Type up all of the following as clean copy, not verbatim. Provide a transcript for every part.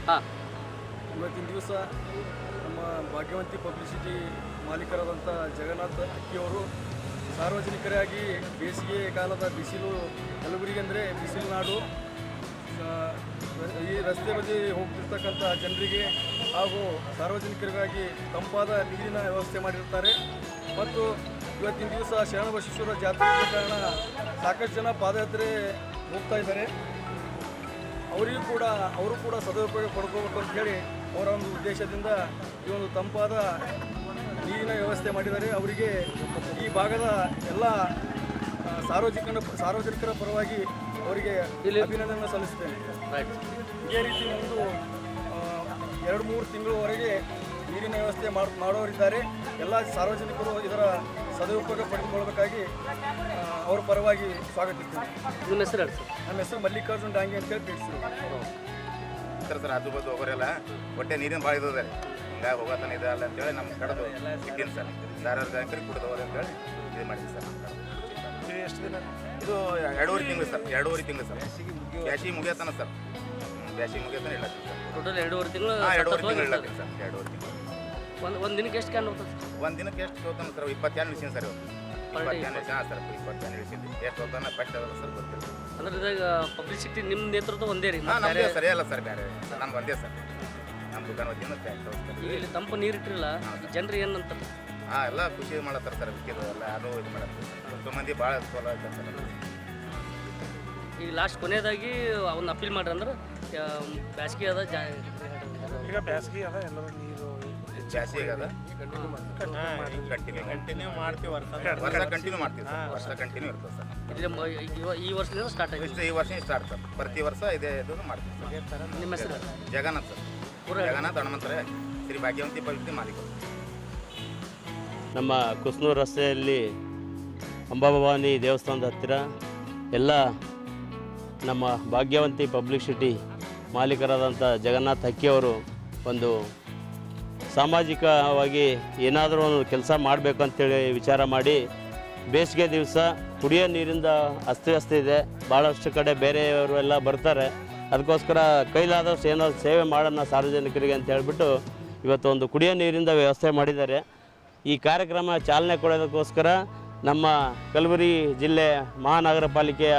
ಹಾಂ. ಇವತ್ತಿನ ದಿವಸ ನಮ್ಮ ಭಾಗ್ಯವಂತಿ ಪಬ್ಲಿಸಿಟಿ ಮಾಲೀಕರಾದಂಥ ಜಗನ್ನಾಥ್ ಅಕ್ಕಿಯವರು ಸಾರ್ವಜನಿಕರಾಗಿ ಬೇಸಿಗೆ ಕಾಲದ ಬಿಸಿಲು ಕಲಬುರಗಿ ಅಂದರೆ ಬಿಸಿಲು ನಾಡು, ಈ ರಸ್ತೆ ಬದಿ ಹೋಗ್ತಿರ್ತಕ್ಕಂಥ ಜನರಿಗೆ ಹಾಗೂ ಸಾರ್ವಜನಿಕರಿಗಾಗಿ ತಂಪಾದ ನೀರಿನ ವ್ಯವಸ್ಥೆ ಮಾಡಿರ್ತಾರೆ. ಮತ್ತು ಇವತ್ತಿನ ದಿವಸ ಶರಣಬಸವೇಶ್ವರ ಜಾತ್ರೆ ಇದ್ದ ಕಾರಣ ಸಾಕಷ್ಟು ಜನ ಪಾದಯಾತ್ರೆ ಹೋಗ್ತಾ ಇದ್ದಾರೆ. ಅವರು ಕೂಡ ಸದುಪಯೋಗ ಪಡ್ಕೋಬೇಕು ಅಂತ ಹೇಳಿ ಅವರ ಒಂದು ಉದ್ದೇಶದಿಂದ ಈ ಒಂದು ತಂಪಾದ ನೀರಿನ ವ್ಯವಸ್ಥೆ ಮಾಡಿದ್ದಾರೆ. ಅವರಿಗೆ ಈ ಭಾಗದ ಎಲ್ಲ ಸಾರ್ವಜನಿಕರ ಪರವಾಗಿ ಅವರಿಗೆ ಅಭಿನಂದನೆ ಸಲ್ಲಿಸ್ತೇನೆ. ಇದೇ ರೀತಿ ಒಂದು 2-3 ತಿಂಗಳವರೆಗೆ ನೀರಿನ ವ್ಯವಸ್ಥೆ ಮಾಡೋರಿದ್ದಾರೆ. ಎಲ್ಲ ಸಾರ್ವಜನಿಕರು ಇದರ ಸದುಪಯೋಗ ಪಡೆದುಕೊಳ್ಳಬೇಕಾಗಿ ಅವರ ಪರವಾಗಿ ಸ್ವಾಗತಿಸ್ತೇನೆ. ನಿಮ್ಮ ಹೆಸರು ಹೇಳಿ ಸರ್? ನನ್ನ ಹೆಸರು ಮಲ್ಲಿಕಾರ್ಜುನ್ ಡಾಂಗಿ ಅಂತೇಳಿ ತಿಳಿಸ್ತೀವಿ ಸರ್. ಆಜು ಬಾಜು ಹೋಗೋರೆಲ್ಲ ಹೊಟ್ಟೆ ನೀರಿನ ಭಾಳ ಇದ್ದದೆ, ಹಿಂಗಾಗಿ ಹೋಗೋತನ ಇದೆ ಅಲ್ಲ ಅಂತೇಳಿ ನಮ್ಮ ಕಡೆದು ಇಟ್ಟಿನಿ ಸರ್. ಸಾರ್ವಜನಿಕರಿಗೆ ಕುಡಿದು ಹೋಗೋದು ಅಂತೇಳಿ ಇದು ಮಾಡಿದ್ವಿ ಸರ್. ಇದು ಎಷ್ಟು ದಿನ? ಇದು 2.5 ತಿಂಗಳು ಸರ್. 2.5 ತಿಂಗಳು ಸರ್. ಬ್ಯಾಸಿಗೆ ಮುಗಿಯತ್ತಾನ ಸರ್. ಬ್ಯಾಸಿಗೆ ಮುಗಿಯತ್ತಾನ ಇಲ್ಲತ್ತೀನಿ ಸರ್. ಟೋಟಲ್ 2.5 ತಿಂಗಳು. 2.5 ತಿಂಗಳು ಇಲ್ಲತ್ತೀನಿ ಸರ್. 2.5 ತಿಂಗಳು. ಒಂದು ದಿನಕ್ಕೆ ಎಷ್ಟು ಕ್ಯಾನ್ ಹೋಗ್ತದೆ? ಒಂದು ದಿನಕ್ಕೆ ಎಷ್ಟು ಹೋಗ್ತಾನೆ ಸರ್? 20 can ಇಳಿಸೀನಿ sir. ಇವತ್ತು 20 ಕ್ಯಾನ್ ಇಳಿಸಿ. ಹಾಂ ಸರ್, 20 ಕ್ಯಾನ್ ಇಳಿಸಿದ್ವಿ. ಎಷ್ಟು ಹೋಗ್ತಾನೆ ಫಸ್ಟ್ ಅದಲ್ಲ ಸರ್, ಗೊತ್ತಿಲ್ಲ. ಅಂದ್ರೆ ಇದಾಗ ಪಬ್ಲಿಸಿಟಿ ನಿಮ್ಮ ನೇತೃತ್ವ ಒಂದೇ ರೀ? ಹಾಂ, ನಮ್ಮದೇ ಸರಿ ಅಲ್ಲ ಸರ್, ಬೇರೆ ನಮ್ಗೆ ಒಂದೇ ಸರ್. ನಮ್ಮ ದುಕಾನ್ ವತಿಯಿಂದ ಈಗ ಇಲ್ಲಿ ತಂಪು ನೀರು ಇಟ್ಟಿರಲ್ಲ, ಜನರು ಏನಂತಾರೆ? ಹಾಂ, ಎಲ್ಲ ಖುಷಿ ಮಾಡತ್ತಾರೆ ಸರ್. ಬಿಕ್ಕಿದ್ದು ಎಲ್ಲ ಯಾರು ಇದು ಮಾಡತ್ತಾರೆ. ತುಂಬ ಮಂದಿ ಭಾಳ ಚಲೋ ಐತೆ ಸರ್. ಈಗ ಲಾಸ್ಟ್ ಕೊನೆಯದಾಗಿ ಅವ್ನ ಅಪೀಲ್ ಮಾಡ್ರಿ ಅಂದ್ರೆ ಬ್ಯಾಸಿಗೆ ಅದ ಈಗ ಬ್ಯಾಸಿಗೆ ಅದ, ಎಲ್ಲರೂ ನೀರು ಜಾಸ್ತಿ ಅದ. ಕಂಟಿನ್ಯೂ ಮಾಡ್ತೀವಿ. ವರ್ಷ ಕಂಟಿನ್ಯೂ ಮಾಡ್ತೀವಿ ಸರ್. ವರ್ಷ ಕಂಟಿನ್ಯೂ ಇರ್ತದೆ ಸರ್. ಈ ವರ್ಷದಿಂದ ಸ್ಟಾರ್ಟ್ ಆಗಿದೆ. ಈ ವರ್ಷ ಸ್ಟಾರ್ಟ್ ಸರ್. ಪ್ರತಿ ವರ್ಷ ಇದೇ ಇದು ಮಾಡ್ತೀವಿ ಸರ್. ನಿಮ್ಮ ಹೆಸರು? ಜಗನ್ನಾಥ್ ಸರ್. ಜಗನ್ನಾಥ್ ಹನುಮಂತರೇ, ಶ್ರೀ ಭಾಗ್ಯವಂತಿ ಪಬ್ಲಿಸಿಟಿ ಮಾಲೀಕರು. ನಮ್ಮ ಕುಸ್ನೂರು ರಸ್ತೆಯಲ್ಲಿ ಅಂಬಾಭವಾನಿ ದೇವಸ್ಥಾನದ ಹತ್ತಿರ ಎಲ್ಲ ನಮ್ಮ ಭಾಗ್ಯವಂತಿ ಪಬ್ಲಿಸಿಟಿ ಮಾಲೀಕರಾದಂಥ ಜಗನ್ನಾಥ್ ಹಕ್ಕಿಯವರು ಒಂದು ಸಾಮಾಜಿಕವಾಗಿ ಏನಾದರೂ ಒಂದು ಕೆಲಸ ಮಾಡಬೇಕು ಅಂತೇಳಿ ವಿಚಾರ ಮಾಡಿ, ಬೇಸಿಗೆ ದಿವಸ ಕುಡಿಯೋ ನೀರಿಂದ ಅಸ್ತವ್ಯಸ್ತ ಇದೆ, ಭಾಳಷ್ಟು ಕಡೆ ಬೇರೆಯವರು ಎಲ್ಲ ಬರ್ತಾರೆ. ಅದಕ್ಕೋಸ್ಕರ ಕೈಲಾದಷ್ಟು ಏನಾದರೂ ಸೇವೆ ಮಾಡೋಣ ಸಾರ್ವಜನಿಕರಿಗೆ ಅಂತ ಹೇಳಿಬಿಟ್ಟು ಇವತ್ತು ಒಂದು ಕುಡಿಯೋ ನೀರಿಂದ ವ್ಯವಸ್ಥೆ ಮಾಡಿದ್ದಾರೆ. ಈ ಕಾರ್ಯಕ್ರಮ ಚಾಲನೆ ಕೊಡೋದಕ್ಕೋಸ್ಕರ ನಮ್ಮ ಕಲಬುರಗಿ ಜಿಲ್ಲೆ ಮಹಾನಗರ ಪಾಲಿಕೆಯ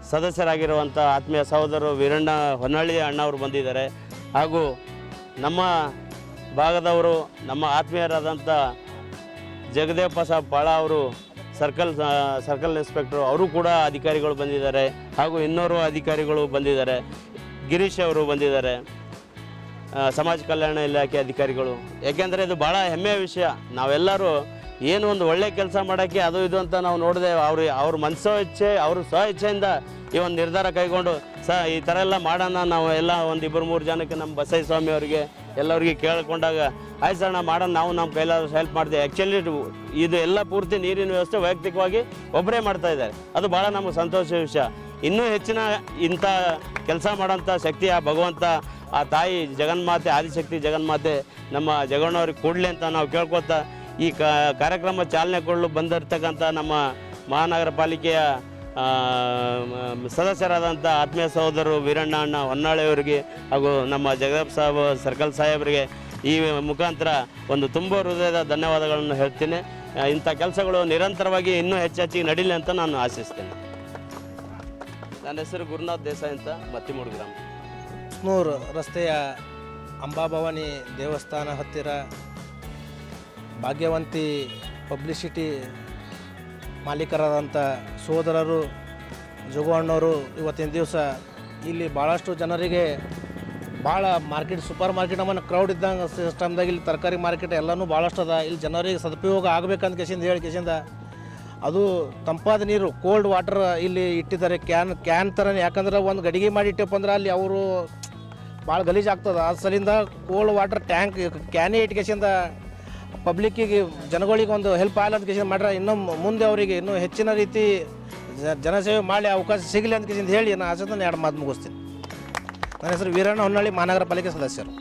ಸದಸ್ಯರಾಗಿರುವಂಥ ಆತ್ಮೀಯ ಸಹೋದರರು ವೀರಣ್ಣ ಹೊನ್ನಳ್ಳಿ ಅಣ್ಣವರು ಬಂದಿದ್ದಾರೆ. ಹಾಗೂ ನಮ್ಮ ಭಾಗದವರು ನಮ್ಮ ಆತ್ಮೀಯರಾದಂಥ ಜಗದೇವಪ್ಪ ಸಾಬ್ ಪಾಳ ಅವರು ಸರ್ಕಲ್ ಇನ್ಸ್ಪೆಕ್ಟ್ರು, ಅವರು ಕೂಡ ಅಧಿಕಾರಿಗಳು ಬಂದಿದ್ದಾರೆ. ಹಾಗೂ ಇನ್ನೋರು ಅಧಿಕಾರಿಗಳು ಬಂದಿದ್ದಾರೆ. ಗಿರೀಶ್ ಅವರು ಬಂದಿದ್ದಾರೆ, ಸಮಾಜ ಕಲ್ಯಾಣ ಇಲಾಖೆ ಅಧಿಕಾರಿಗಳು. ಯಾಕೆಂದರೆ ಇದು ಭಾಳ ಹೆಮ್ಮೆಯ ವಿಷಯ. ನಾವೆಲ್ಲರೂ ಏನು ಒಂದು ಒಳ್ಳೆ ಕೆಲಸ ಮಾಡೋಕ್ಕೆ ಅದು ಇದು ಅಂತ ನಾವು ನೋಡಿದೆ, ಅವ್ರ ಮನಸ್ಸೋ ಇಚ್ಛೆ, ಅವರು ಸ್ವ ಇಚ್ಛೆಯಿಂದ ಈ ಒಂದು ನಿರ್ಧಾರ ಕೈಗೊಂಡು ಈ ಥರ ಎಲ್ಲ ಮಾಡೋಣ ನಾವು ಎಲ್ಲ ಒಂದು 2-3 ಜನಕ್ಕೆ ನಮ್ಮ ಬಸೈ ಸ್ವಾಮಿ ಅವರಿಗೆ ಎಲ್ಲರಿಗೆ ಕೇಳಿಕೊಂಡಾಗ ಆಯ್ತು ಸರ್ ನಾವು ಮಾಡೋಣ, ನಾವು ನಮ್ಮ ಕೈಲಾದಷ್ಟು ಹೆಲ್ಪ್ ಮಾಡಿದೆ. ಆ್ಯಕ್ಚುಲಿ ಇದು ಎಲ್ಲ ಪೂರ್ತಿ ನೀರಿನ ವ್ಯವಸ್ಥೆ ವೈಯಕ್ತಿಕವಾಗಿ ಒಬ್ಬರೇ ಮಾಡ್ತಾ ಇದ್ದಾರೆ. ಅದು ಭಾಳ ನಮಗೆ ಸಂತೋಷದ ವಿಷಯ. ಇನ್ನೂ ಹೆಚ್ಚಿನ ಇಂಥ ಕೆಲಸ ಮಾಡೋಂಥ ಶಕ್ತಿ ಆ ಭಗವಂತ, ಆ ತಾಯಿ ಜಗನ್ಮಾತೆ, ಆದಿಶಕ್ತಿ ಜಗನ್ಮಾತೆ ನಮ್ಮ ಜಗಣ್ಣವ್ರಿಗೆ ಕೊಡಲಿ ಅಂತ ನಾವು ಕೇಳ್ಕೊತಾ ಈ ಕಾರ್ಯಕ್ರಮ ಚಾಲನೆ ಕೊಡಲು ಬಂದಿರ್ತಕ್ಕಂಥ ನಮ್ಮ ಮಹಾನಗರ ಪಾಲಿಕೆಯ ಸದಸ್ಯರಾದಂಥ ಆತ್ಮೀಯ ಸಹೋದರರು ವೀರಣ್ಣ ಅಣ್ಣ ಹೊನ್ನಾಳಿಯವರಿಗೆ ಹಾಗೂ ನಮ್ಮ ಜಗದಪ್ಪ ಸಾಬ್ ಸರ್ಕಲ್ ಸಾಹೇಬರಿಗೆ ಈ ಮುಖಾಂತರ ಒಂದು ತುಂಬ ಹೃದಯದ ಧನ್ಯವಾದಗಳನ್ನು ಹೇಳ್ತೀನಿ. ಇಂಥ ಕೆಲಸಗಳು ನಿರಂತರವಾಗಿ ಇನ್ನೂ ಹೆಚ್ಚಿಗೆ ನಡೀಲಿ ಅಂತ ನಾನು ಆಶಿಸ್ತೇನೆ. ನನ್ನ ಹೆಸರು ಗುರುನಾಥ್ ದೇಸಾಯಿ ಅಂತ, ಮತ್ತಿಮೂಡು ಗ್ರಾಮ. ಕುಸ್ನೂರು ರಸ್ತೆಯ ಅಂಬಾಭವಾನಿ ದೇವಸ್ಥಾನ ಹತ್ತಿರ ಭಾಗ್ಯವಂತಿ ಪಬ್ಲಿಸಿಟಿ ಮಾಲೀಕರಾದಂಥ ಸೋದರರು ಜೋಗಣ್ಣವರು ಇವತ್ತಿನ ದಿವಸ ಇಲ್ಲಿ ಭಾಳಷ್ಟು ಜನರಿಗೆ ಭಾಳ ಮಾರ್ಕೆಟ್, ಸೂಪರ್ ಮಾರ್ಕೆಟ್ ನಮ್ಮನ್ನು ಕ್ರೌಡ್ ಇದ್ದಂಗೆ ಸಿಸ್ಟಮ್ದಾಗ ಇಲ್ಲಿ ತರಕಾರಿ ಮಾರ್ಕೆಟ್ ಎಲ್ಲನೂ ಭಾಳಷ್ಟು ಅದ. ಇಲ್ಲಿ ಜನರಿಗೆ ಸದುಪಯೋಗ ಆಗಬೇಕಂತ ಹೇಳಿ ಅದು ತಂಪಾದ ನೀರು, ಕೋಲ್ಡ್ ವಾಟರ್ ಇಲ್ಲಿ ಇಟ್ಟಿದ್ದಾರೆ. ಕ್ಯಾನ್ ಥರನೇ. ಯಾಕಂದ್ರೆ ಒಂದು ಗಡಿಗೆ ಮಾಡಿ ಇಟ್ಟಪ್ಪ ಅಂದ್ರೆ ಅಲ್ಲಿ ಅವರು ಭಾಳ ಗಲೀಜು ಆಗ್ತದೆ. ಆ ಸಲಿಂದ ಕೋಲ್ಡ್ ವಾಟರ್ ಟ್ಯಾಂಕ್ ಕ್ಯಾನೇ ಇಟ್ಕೇಸಿಂದ ಪಬ್ಲಿಕ್ಕಿಗೆ, ಜನಗಳಿಗೆ ಒಂದು ಹೆಲ್ಪ್ ಆಗಲ್ಲ ಅಂತ ಮಾಡ್ರೆ ಇನ್ನೂ ಮುಂದೆ ಅವರಿಗೆ ಇನ್ನೂ ಹೆಚ್ಚಿನ ರೀತಿ ಜನಸೇವೆ ಮಾಡಿ ಅವಕಾಶ ಸಿಗಲಿ ಅಂತ ಹೇಳಿ ನಾನು ಆಸೆ 2 ಮಾತು ಮುಗಿಸ್ತೀನಿ. ನನ್ನ ಹೆಸರು ವೀರಣ್ಣ ಹೊನ್ನಳ್ಳಿ, ಮಹಾನಗರ ಪಾಲಿಕೆ ಸದಸ್ಯರು.